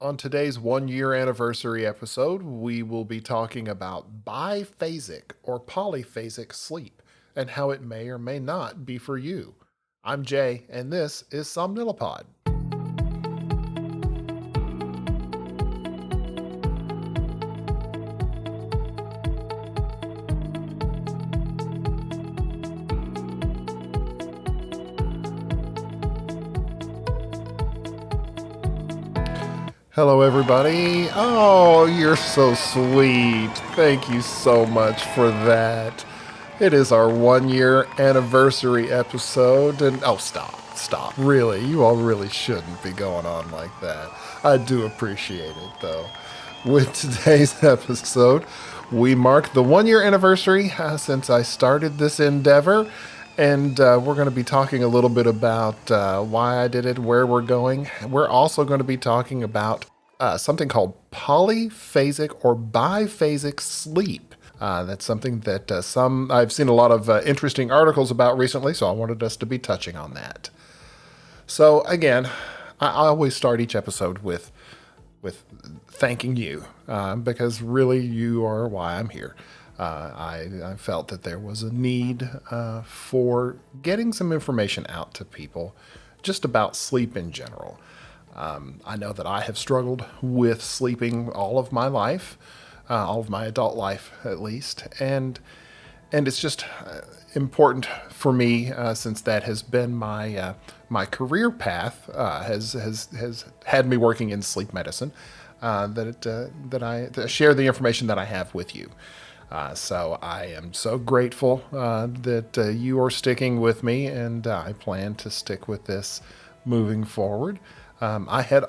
On today's 1 year anniversary episode, we will be talking about biphasic or polyphasic sleep and how it may or may not be for you. I'm Jay, and this is Somnilopod. Hello, everybody. Oh, you're so sweet. Thank you so much for that. It is our 1 year anniversary episode, and stop. Really, you all really shouldn't be going on like that. I do appreciate it, though. With today's episode, we mark the 1 year anniversary since I started this endeavor, and we're going to be talking a little bit about why I did it, where we're going. We're also going to be talking about something called polyphasic or biphasic sleep. That's something that I've seen a lot of interesting articles about recently, so I wanted us to be touching on that. So again, I always start each episode with thanking you because really you are why I'm here. I felt that there was a need for getting some information out to people just about sleep in general. I know that I have struggled with sleeping all of my life, all of my adult life at least, and it's just important for me since that has been my career path has had me working in sleep medicine. That I share the information that I have with you. So I am so grateful that you are sticking with me, and I plan to stick with this moving forward. I had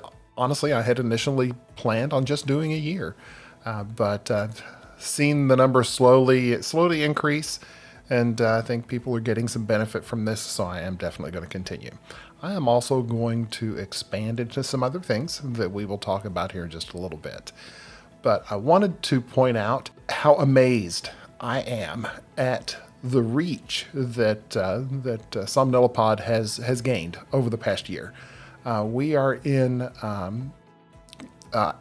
initially planned on just doing a year, but I've seen the numbers slowly increase, and I think people are getting some benefit from this, so I am definitely going to continue. I am also going to expand into some other things that we will talk about here in just a little bit. But I wanted to point out how amazed I am at the reach that Somnilopod has gained over the past year. We are in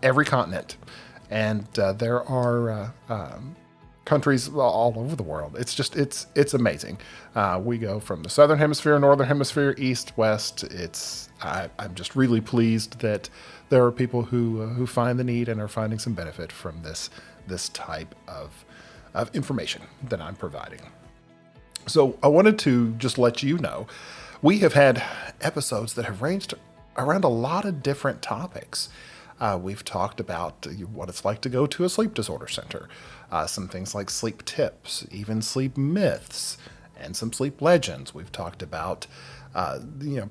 every continent, and there are countries all over the world. It's amazing. We go from the southern hemisphere, northern hemisphere, east, west. I'm just really pleased that there are people who find the need and are finding some benefit from this type of information that I'm providing. So I wanted to just let you know, we have had episodes that have ranged around a lot of different topics. We've talked about what it's like to go to a sleep disorder center, some things like sleep tips, even sleep myths, and some sleep legends. We've talked about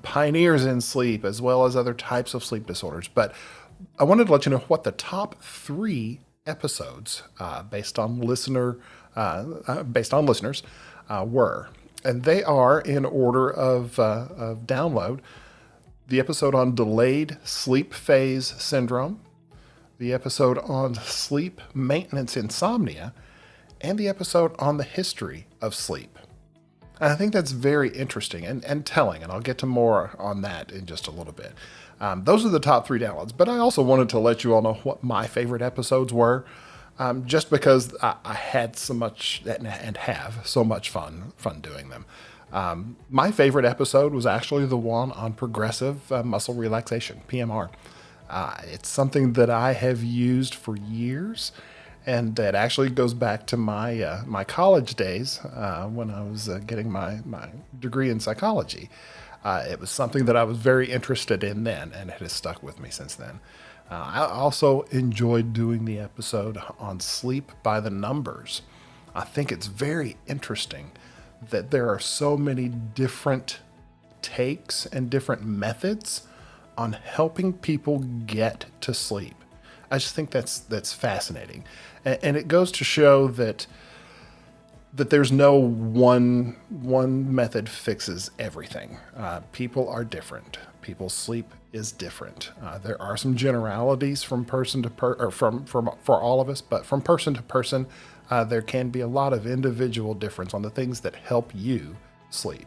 pioneers in sleep as well as other types of sleep disorders. But I wanted to let you know what the top 3 episodes based on listeners were, and they are in order of download. The episode on delayed sleep phase syndrome, the episode on sleep maintenance insomnia, and the episode on the history of sleep. And I think that's very interesting and telling, and I'll get to more on that in just a little bit. Those are the top 3 downloads, but I also wanted to let you all know what my favorite episodes were, just because I had so much and have so much fun doing them. My favorite episode was actually the one on progressive muscle relaxation, PMR. It's something that I have used for years, and it actually goes back to my college days when I was getting my degree in psychology. It was something that I was very interested in then, and it has stuck with me since then. I also enjoyed doing the episode on sleep by the numbers. I think it's very interesting that there are so many different takes and different methods on helping people get to sleep. I just think that's fascinating, and it goes to show that there's no one method fixes everything. People are different. People's sleep is different. There are some generalities from person to for all of us, but from person to person, there can be a lot of individual difference on the things that help you sleep.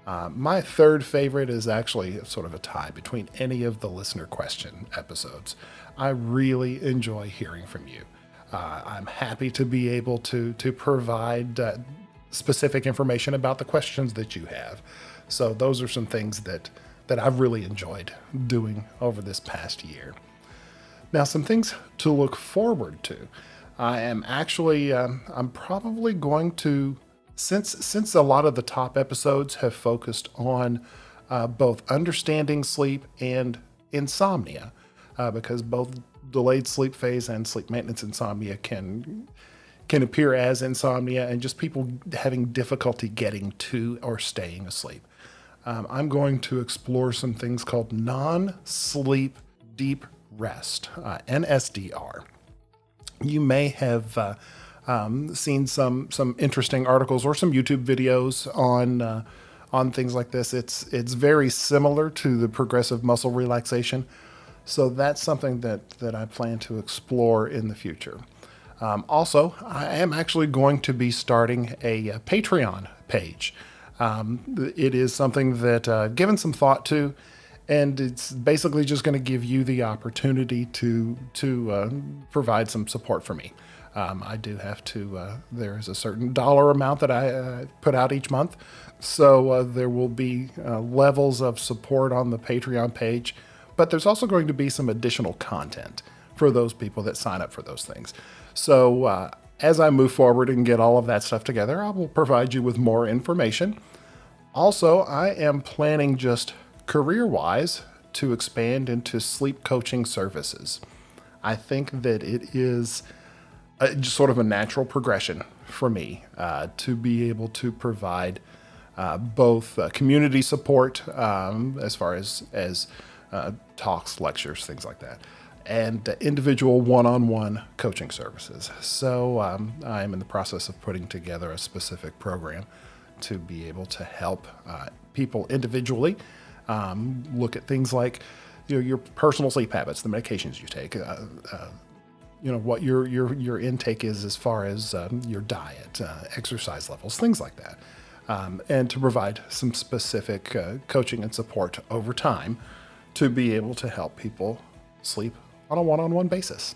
My third favorite is actually sort of a tie between any of the listener question episodes. I really enjoy hearing from you. I'm happy to be able to provide specific information about the questions that you have. So those are some things that I've really enjoyed doing over this past year. Now, some things to look forward to. I am actually, I'm probably going to, since a lot of the top episodes have focused on both understanding sleep and insomnia, because both delayed sleep phase and sleep maintenance insomnia can appear as insomnia and just people having difficulty getting to or staying asleep. I'm going to explore some things called non-sleep deep rest, NSDR. You may have seen some interesting articles or some YouTube videos on things like this. It's very similar to the progressive muscle relaxation, so that's something that I plan to explore in the future. Also, I am actually going to be starting a Patreon page. It is something that I've given some thought to, and it's basically just going to give you the opportunity to provide some support for me. I do have to, there's a certain dollar amount that I put out each month, so there will be levels of support on the Patreon page, but there's also going to be some additional content for those people that sign up for those things. So as I move forward and get all of that stuff together, I will provide you with more information. Also, I am planning just career-wise to expand into sleep coaching services. I think that it is just sort of a natural progression for me to be able to provide both community support as far as talks, lectures, things like that, and individual one-on-one coaching services. So I'm in the process of putting together a specific program to be able to help people individually look at things like your personal sleep habits, the medications you take, what your intake is as far as your diet, exercise levels, things like that, and to provide some specific coaching and support over time to be able to help people sleep on a one-on-one basis.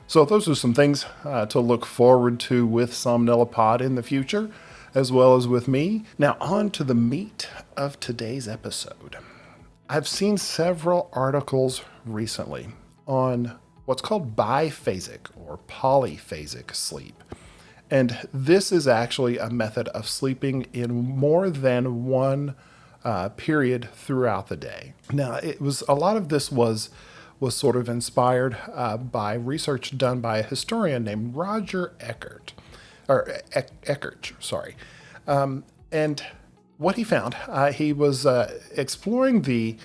So those are some things to look forward to with Somnilopod in the future, as well as with me. Now on to the meat of today's episode. I've seen several articles recently on what's called biphasic or polyphasic sleep. And this is actually a method of sleeping in more than one period throughout the day. Now, a lot of this was sort of inspired by research done by a historian named Roger Eckert, sorry. And what he found, he was exploring the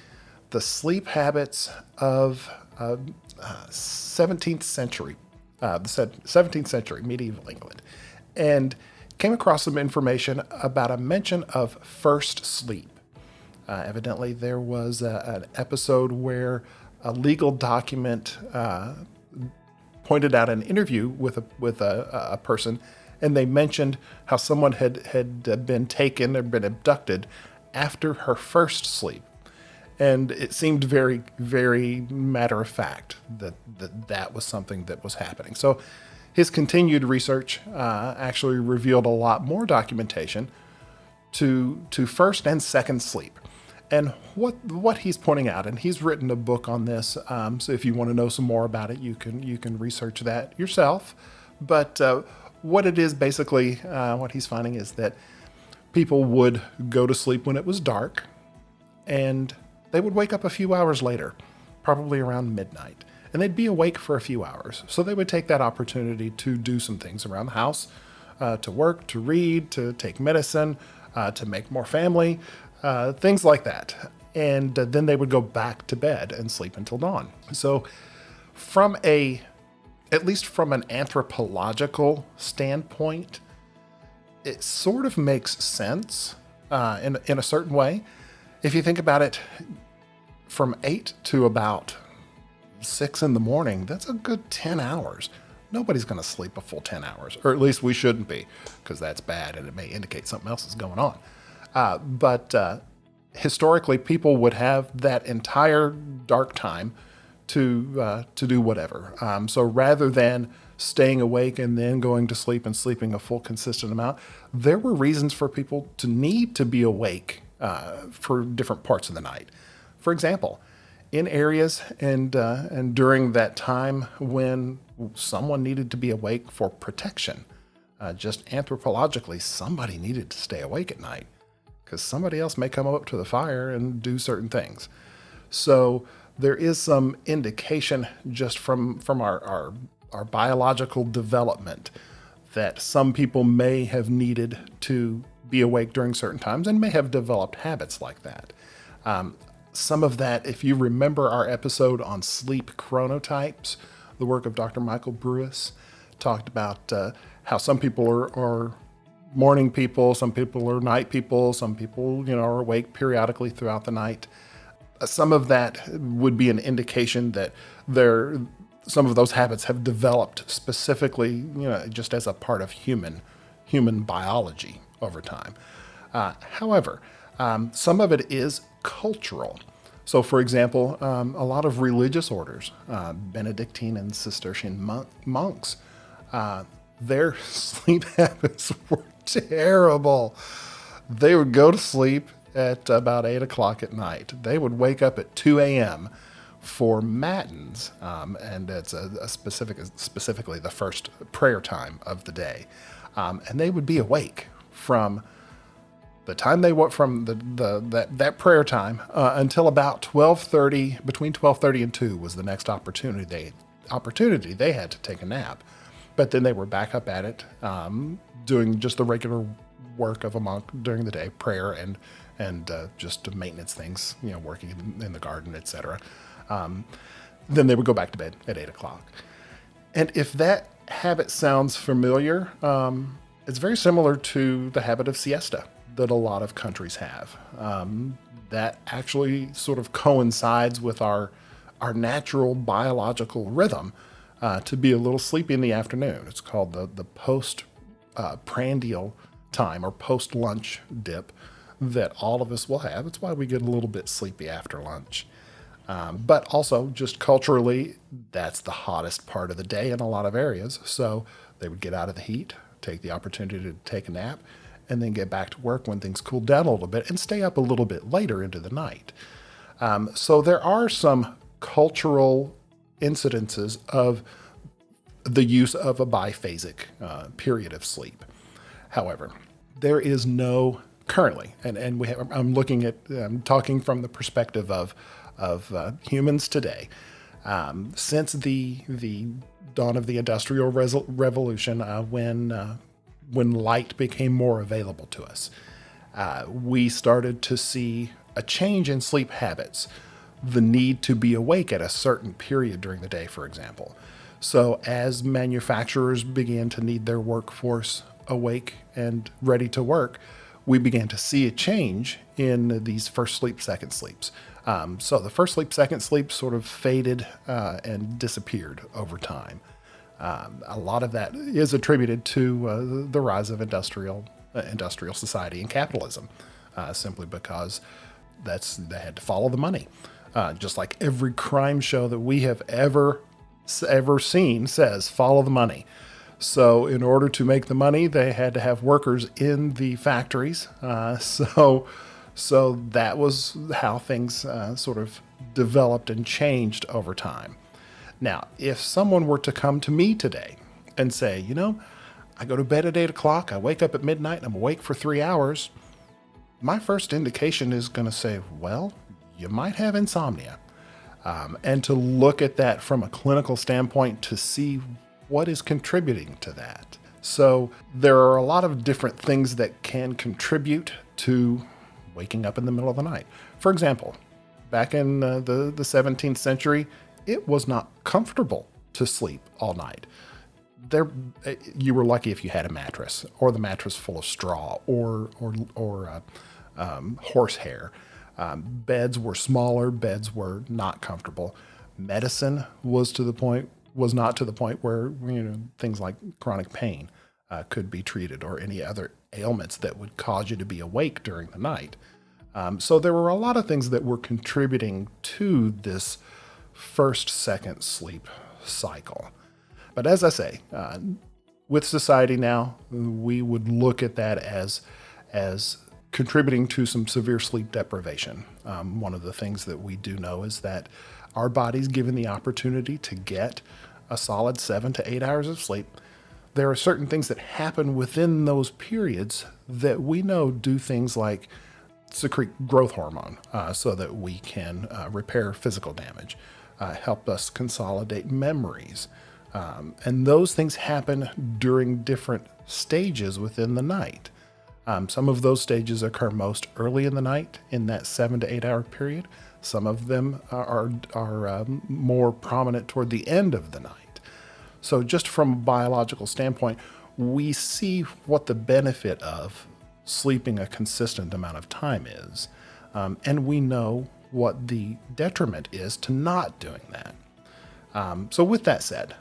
sleep habits of 17th century, the 17th century medieval England, and came across some information about a mention of first sleep. Evidently, there was an episode where a legal document pointed out an interview with a person, and they mentioned how someone had been taken or been abducted after her first sleep. And it seemed very, very matter of fact that was something that was happening. So his continued research actually revealed a lot more documentation to first and second sleep. And what he's pointing out, and he's written a book on this, so if you want to know some more about it, you can research that yourself. But what it is basically, what he's finding is that people would go to sleep when it was dark, and they would wake up a few hours later, probably around midnight, and they'd be awake for a few hours. So they would take that opportunity to do some things around the house, to work, to read, to take medicine, to make more family, things like that. And then they would go back to bed and sleep until dawn. So at least from an anthropological standpoint, it sort of makes sense in a certain way. If you think about it, from 8 to about 6 in the morning, that's a good 10 hours. Nobody's going to sleep a full 10 hours, or at least we shouldn't be, because that's bad and it may indicate something else is going on. But historically, people would have that entire dark time to do whatever. So rather than staying awake and then going to sleep and sleeping a full consistent amount, there were reasons for people to need to be awake for different parts of the night. For example, in areas and during that time when someone needed to be awake for protection, just anthropologically, somebody needed to stay awake at night because somebody else may come up to the fire and do certain things. So there is some indication just from our biological development that some people may have needed to be awake during certain times and may have developed habits like that. Some of that, if you remember our episode on sleep chronotypes, the work of Dr. Michael Brewis talked about how some people are morning people, some people are night people, some people are awake periodically throughout the night. Some of that would be an indication that some of those habits have developed specifically, just as a part of human biology over time. However, some of it is cultural. So, for example, a lot of religious orders, Benedictine and Cistercian monks, their sleep habits were terrible. They would go to sleep at about 8 o'clock at night. They would wake up at 2 a.m. for matins, and it's specifically the first prayer time of the day. And they would be awake from the time they went from that prayer time until about 12:30. Between 12:30 and 2 was the next opportunity they had to take a nap. But then they were back up at it, doing just the regular work of a monk during the day, prayer and just maintenance things, working in the garden, etc. Then they would go back to bed at 8 o'clock. And if that habit sounds familiar, it's very similar to the habit of siesta that a lot of countries have. That actually sort of coincides with our natural biological rhythm to be a little sleepy in the afternoon. It's called the post-prandial time or post-lunch dip that all of us will have. It's why we get a little bit sleepy after lunch. But also, just culturally, that's the hottest part of the day in a lot of areas. So they would get out of the heat, take the opportunity to take a nap, and then get back to work when things cool down a little bit and stay up a little bit later into the night. So there are some cultural incidences of the use of a biphasic period of sleep. However, there is no currently, and I'm talking from the perspective of humans today. Since the dawn of the Industrial Revolution, when light became more available to us, we started to see a change in sleep habits, the need to be awake at a certain period during the day, for example. So as manufacturers began to need their workforce awake and ready to work, we began to see a change in these first sleep, second sleeps. So the first sleep, second sleep sort of faded and disappeared over time. A lot of that is attributed to the rise of industrial society and capitalism, simply because they had to follow the money. Just like every crime show that we have ever seen says, follow the money. So in order to make the money, they had to have workers in the factories. So that was how things sort of developed and changed over time. Now, if someone were to come to me today and say, I go to bed at 8 o'clock, I wake up at midnight, I'm awake for 3 hours, my first indication is going to say, well, you might have insomnia. And to look at that from a clinical standpoint to see what is contributing to that. So there are a lot of different things that can contribute to waking up in the middle of the night. For example, back in the 17th century, it was not comfortable to sleep all night. You were lucky if you had a mattress, or the mattress full of straw, or horsehair. Beds were smaller. Beds were not comfortable. Medicine was not to the point where things like chronic pain could be treated, or any other ailments that would cause you to be awake during the night. So there were a lot of things that were contributing to this first, second sleep cycle. But as I say, with society now, we would look at that as contributing to some severe sleep deprivation. One of the things that we do know is that our body's given the opportunity to get a solid 7 to 8 hours of sleep. There are certain things that happen within those periods that we know do things like secrete growth hormone so that we can repair physical damage, help us consolidate memories. And those things happen during different stages within the night. Some of those stages occur most early in the night in that 7 to 8 hour period. Some of them are more prominent toward the end of the night. So just from a biological standpoint, we see what the benefit of sleeping a consistent amount of time is. And we know what the detriment is to not doing that. So with that said,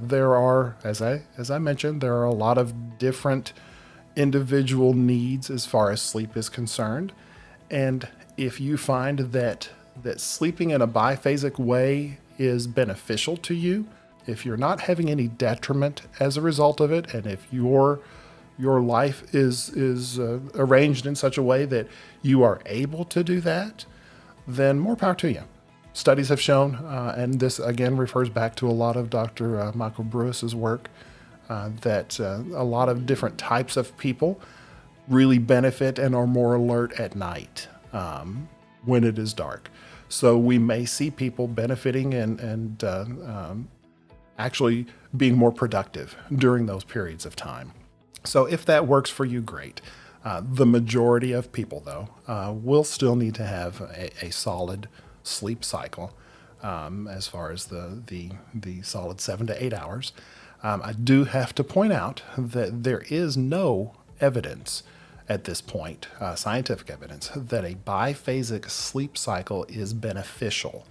there are, as I mentioned, there are a lot of different individual needs as far as sleep is concerned. And if you find that sleeping in a biphasic way is beneficial to you, if you're not having any detriment as a result of it, and if your life is arranged in such a way that you are able to do that, then more power to you. Studies have shown, and this again refers back to a lot of Dr. Michael Brewis's work, that a lot of different types of people really benefit and are more alert at night when it is dark. So we may see people benefiting and actually being more productive during those periods of time. So if that works for you, great. The majority of people, though, will still need to have a solid sleep cycle as far as the solid 7 to 8 hours. I do have to point out that there is no evidence at this point, scientific evidence, that a biphasic sleep cycle is beneficial.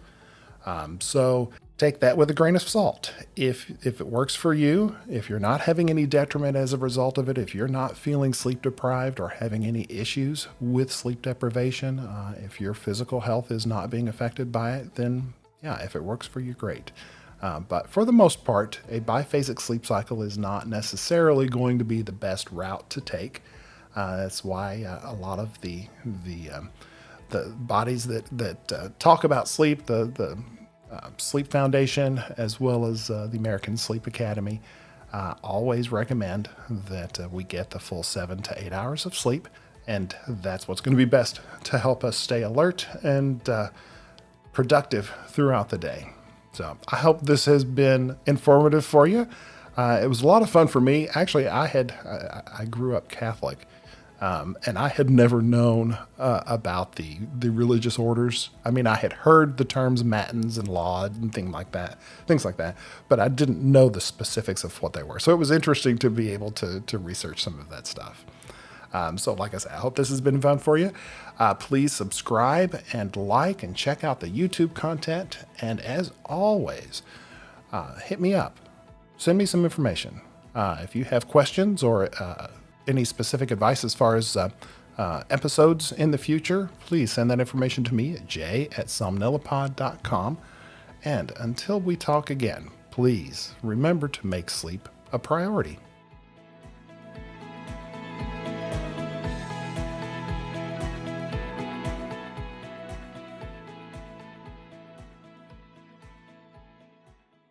So take that with a grain of salt. If it works for you, if you're not having any detriment as a result of it, if you're not feeling sleep deprived or having any issues with sleep deprivation, if your physical health is not being affected by it, then yeah, if it works for you, great. But for the most part, a biphasic sleep cycle is not necessarily going to be the best route to take. That's why a lot of the bodies that talk about sleep, the Sleep Foundation, as well as the American Sleep Academy, always recommend that we get the full 7 to 8 hours of sleep. And that's what's going to be best to help us stay alert and productive throughout the day. So I hope this has been informative for you. It was a lot of fun for me. Actually, I grew up Catholic, and I had never known about the religious orders. I mean, I had heard the terms matins and laud and things like that, but I didn't know the specifics of what they were. So it was interesting to be able to research some of that stuff. So like I said, I hope this has been fun for you. Please subscribe and like and check out the YouTube content. And as always, hit me up. Send me some information. If you have questions or any specific advice as far as episodes in the future, please send that information to me at j@somnilopod.com. And until we talk again, please remember to make sleep a priority.